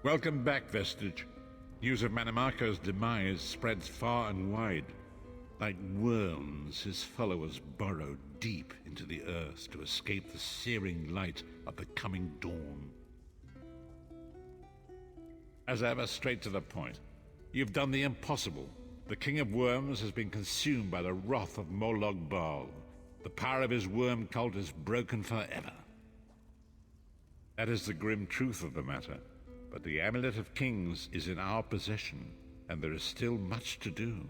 Welcome back, Vestige. News of Manimarco's demise spreads far and wide. Like worms, his followers burrow deep into the earth to escape the searing light of the coming dawn. As ever, straight to the point. You've done the impossible. The King of Worms has been consumed by the wrath of Molog Baal. The power of his worm cult is broken forever. That is the grim truth of the matter. But the Amulet of Kings is in our possession, and there is still much to do.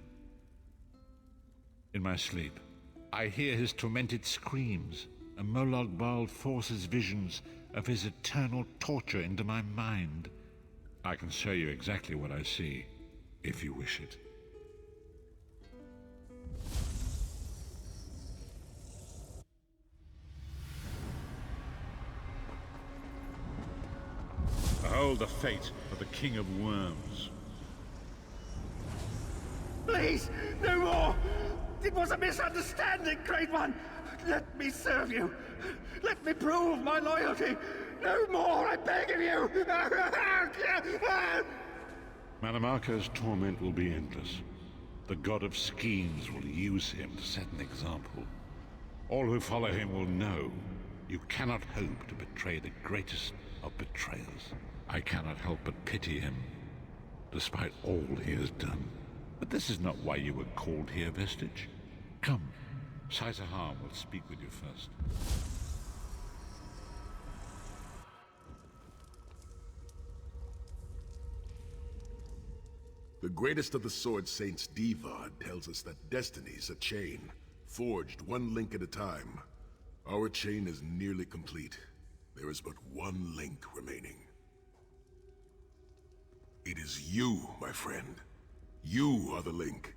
In my sleep, I hear his tormented screams, and Molog Baal forces visions of his eternal torture into my mind. I can show you exactly what I see, if you wish it. Behold the fate of the King of Worms. Please, no more! It was a misunderstanding, Great One! Let me serve you! Let me prove my loyalty! No more, I beg of you! Manimarco's torment will be endless. The god of schemes will use him to set an example. All who follow him will know you cannot hope to betray the greatest of betrayers. I cannot help but pity him, despite all he has done. But this is not why you were called here, Vestige. Come, Saisahar will speak with you first. The greatest of the Sword Saints, Divad, tells us that destiny is a chain, forged one link at a time. Our chain is nearly complete. There is but one link remaining. It is you, my friend. You are the link.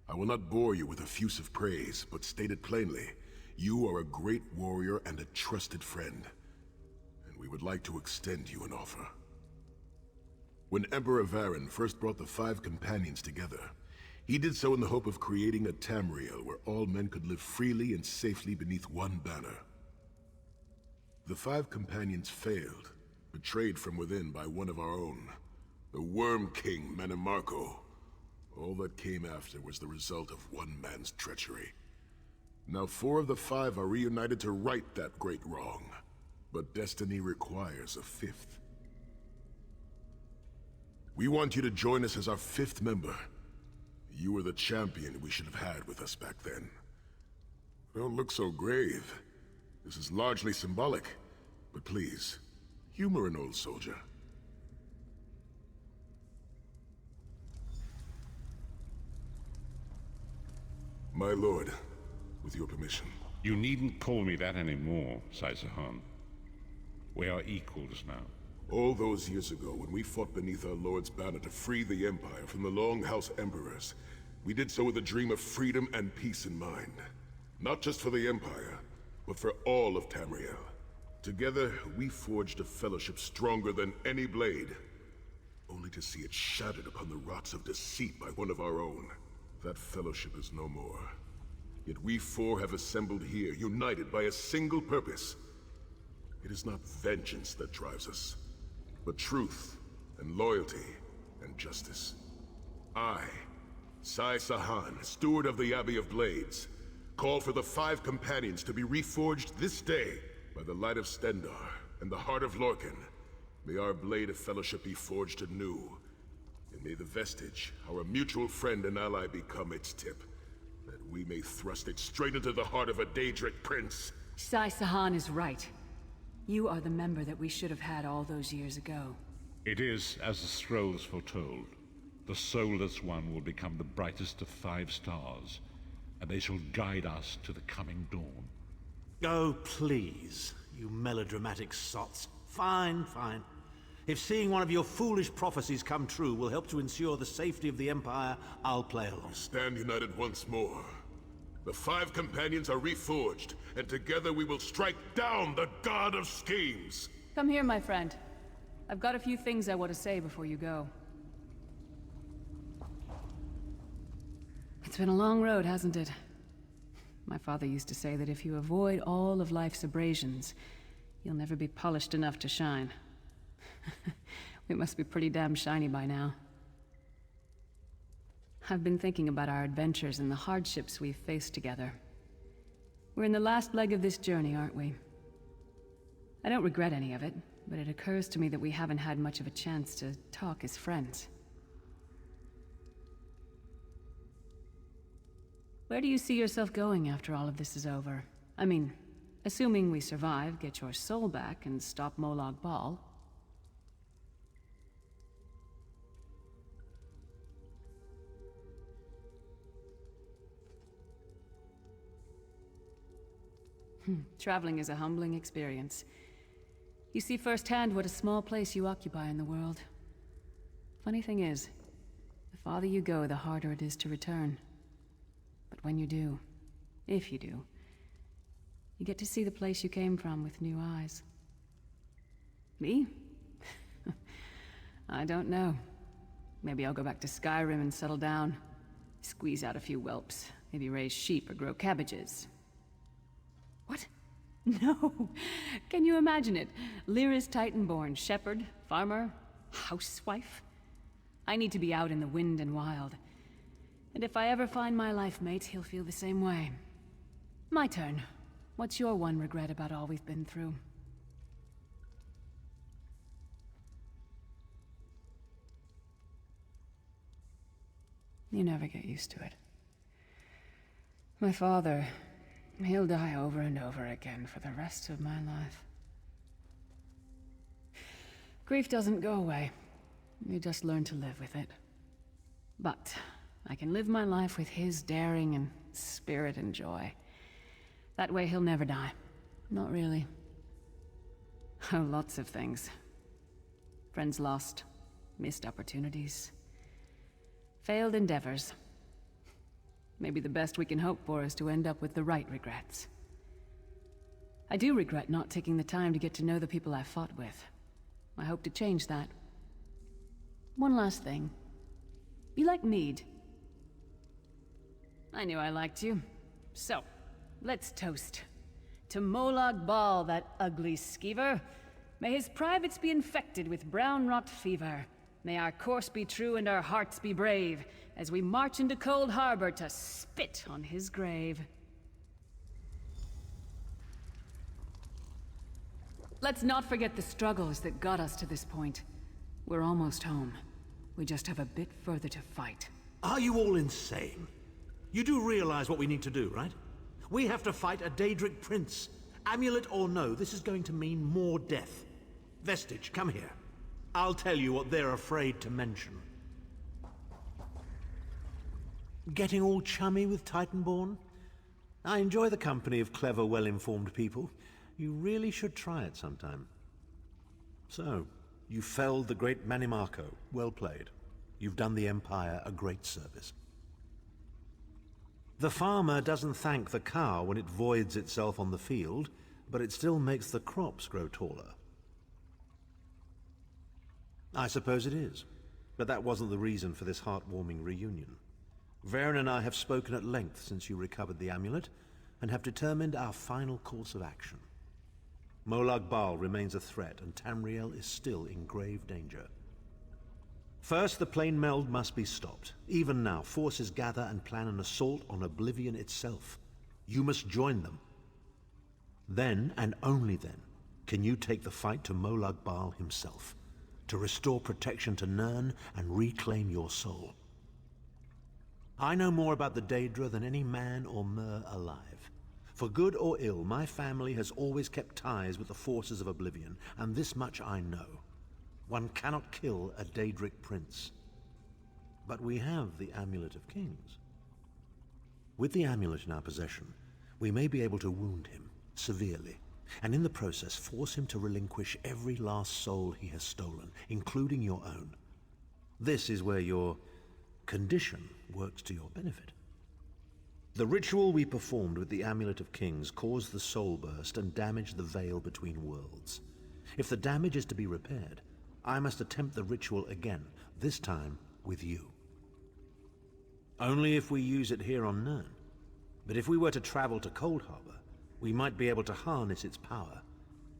I will not bore you with effusive praise, but state it plainly. You are a great warrior and a trusted friend, and we would like to extend you an offer. When Emperor Varen first brought the 5 companions together, he did so in the hope of creating a Tamriel where all men could live freely and safely beneath one banner. The 5 companions failed, betrayed from within by one of our own, the Worm King Manimarco. All that came after was the result of one man's treachery. Now 4 of the 5 are reunited to right that great wrong, but destiny requires a 5th. We want you to join us as our 5th member. You were the champion we should have had with us back then. Don't look so grave. This is largely symbolic, but please, humor an old soldier. My lord, with your permission. You needn't call me that anymore, Saisahar. We are equals now. All those years ago, when we fought beneath our Lord's banner to free the Empire from the Longhouse Emperors, we did so with a dream of freedom and peace in mind. Not just for the Empire, but for all of Tamriel. Together, we forged a fellowship stronger than any blade, only to see it shattered upon the rocks of deceit by one of our own. That fellowship is no more. Yet we 4 have assembled here, united by a single purpose. It is not vengeance that drives us, but truth, and loyalty, and justice. I, Saisahar, steward of the Abbey of Blades, call for the 5 companions to be reforged this day by the light of Stendarr and the heart of Lorkhan. May our blade of fellowship be forged anew, and may the Vestige, our mutual friend and ally, become its tip, that we may thrust it straight into the heart of a Daedric prince. Saisahar is right. You are the member that we should have had all those years ago. It is as the scrolls foretold. The soulless one will become the brightest of 5 stars, and they shall guide us to the coming dawn. Oh, please, you melodramatic sots. Fine, fine. If seeing one of your foolish prophecies come true will help to ensure the safety of the Empire, I'll play along. Stand united once more. The 5 companions are reforged, and together we will strike down the God of Schemes! Come here, my friend. I've got a few things I want to say before you go. It's been a long road, hasn't it? My father used to say that if you avoid all of life's abrasions, you'll never be polished enough to shine. It must be pretty damn shiny by now. I've been thinking about our adventures and the hardships we've faced together. We're in the last leg of this journey, aren't we? I don't regret any of it, but it occurs to me that we haven't had much of a chance to talk as friends. Where do you see yourself going after all of this is over? I mean, assuming we survive, get your soul back, and stop Molag Bal. Traveling is a humbling experience. You see firsthand what a small place you occupy in the world. Funny thing is, the farther you go, the harder it is to return. But when you do, if you do, you get to see the place you came from with new eyes. Me? I don't know. Maybe I'll go back to Skyrim and settle down. Squeeze out a few whelps. Maybe raise sheep or grow cabbages. What? No! Can you imagine it? Lyra's Titanborn, shepherd, farmer, housewife? I need to be out in the wind and wild. And if I ever find my life mate, he'll feel the same way. My turn. What's your one regret about all we've been through? You never get used to it. My father, he'll die over and over again for the rest of my life. Grief doesn't go away. You just learn to live with it. But I can live my life with his daring and spirit and joy. That way he'll never die. Not really. Oh, lots of things. Friends lost, missed opportunities, failed endeavors. Maybe the best we can hope for is to end up with the right regrets. I do regret not taking the time to get to know the people I fought with. I hope to change that. One last thing. You like mead? I knew I liked you. So, let's toast. To Molag Bal, that ugly skeever. May his privates be infected with brown rot fever. May our course be true and our hearts be brave, as we march into Cold Harbor to spit on his grave. Let's not forget the struggles that got us to this point. We're almost home. We just have a bit further to fight. Are you all insane? You do realize what we need to do, right? We have to fight a Daedric prince. Amulet or no, this is going to mean more death. Vestige, come here. I'll tell you what they're afraid to mention. Getting all chummy with Titanborn? I enjoy the company of clever, well-informed people. You really should try it sometime. So, you felled the great Manimarco. Well played. You've done the Empire a great service. The farmer doesn't thank the cow when it voids itself on the field, but it still makes the crops grow taller. I suppose it is, but that wasn't the reason for this heartwarming reunion. Varen and I have spoken at length since you recovered the amulet, and have determined our final course of action. Molag Bal remains a threat, and Tamriel is still in grave danger. First, the plane meld must be stopped. Even now, forces gather and plan an assault on Oblivion itself. You must join them. Then, and only then, can you take the fight to Molag Bal himself, to restore protection to Nirn and reclaim your soul. I know more about the Daedra than any man or mer alive. For good or ill, my family has always kept ties with the forces of Oblivion, and this much I know. One cannot kill a Daedric prince. But we have the Amulet of Kings. With the amulet in our possession, we may be able to wound him severely, and in the process force him to relinquish every last soul he has stolen, including your own. This is where your condition works to your benefit. The ritual we performed with the Amulet of Kings caused the soul burst and damaged the veil between worlds. If the damage is to be repaired, I must attempt the ritual again, this time with you. Only if we use it here on Nirn. But if we were to travel to Cold Harbor, we might be able to harness its power.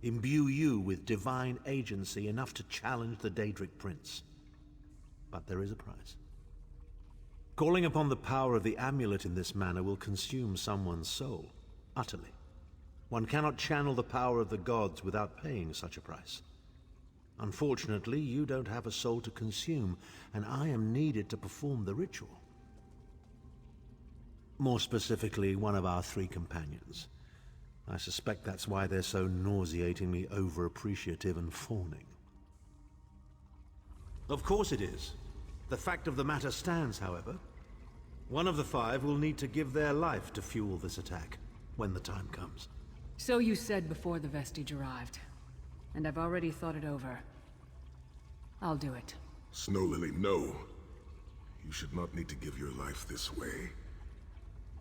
imbue you with divine agency enough to challenge the Daedric Prince. But there is a price. Calling upon the power of the amulet in this manner will consume someone's soul, utterly. One cannot channel the power of the gods without paying such a price. Unfortunately, you don't have a soul to consume, and I am needed to perform the ritual. More specifically, one of our 3 companions. I suspect that's why they're so nauseatingly over-appreciative and fawning. Of course it is. The fact of the matter stands, however. One of the 5 will need to give their life to fuel this attack, when the time comes. So you said before the Vestige arrived. And I've already thought it over. I'll do it. Snow Lily, no. You should not need to give your life this way.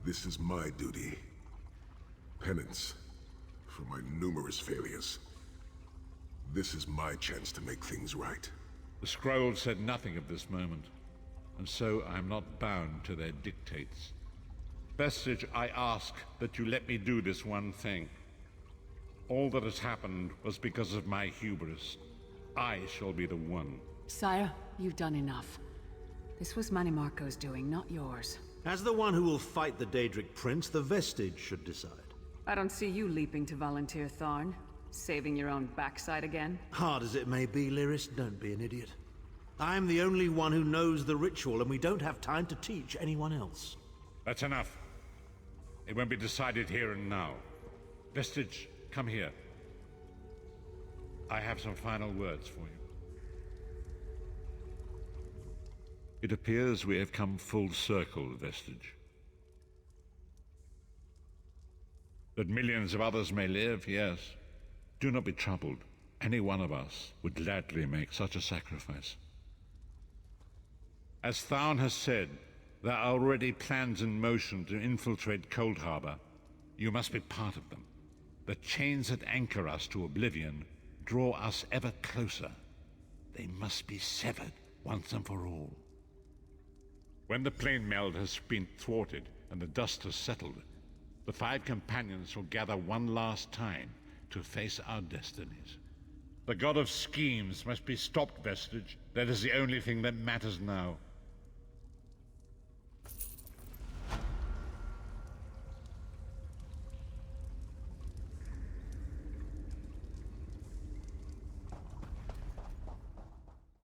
This is my duty. Penance for my numerous failures. This is my chance to make things right. The scroll said nothing of this moment, and so I am not bound to their dictates. Vestige, I ask that you let me do this one thing. All that has happened was because of my hubris. I shall be the one. Sire, you've done enough. This was Manimarco's doing, not yours. As the one who will fight the Daedric Prince, the Vestige should decide. I don't see you leaping to volunteer, Tharn. Saving your own backside again? Hard as it may be, Lyris, don't be an idiot. I'm the only one who knows the ritual, and we don't have time to teach anyone else. That's enough. It won't be decided here and now. Vestige, come here. I have some final words for you. It appears we have come full circle, Vestige. That millions of others may live, yes. Do not be troubled. Any one of us would gladly make such a sacrifice. As Tharn has said, there are already plans in motion to infiltrate Cold Harbor. You must be part of them. The chains that anchor us to oblivion draw us ever closer. They must be severed once and for all. When the plane meld has been thwarted and the dust has settled, the 5 companions will gather one last time to face our destinies. The god of schemes must be stopped, Vestige. That is the only thing that matters now.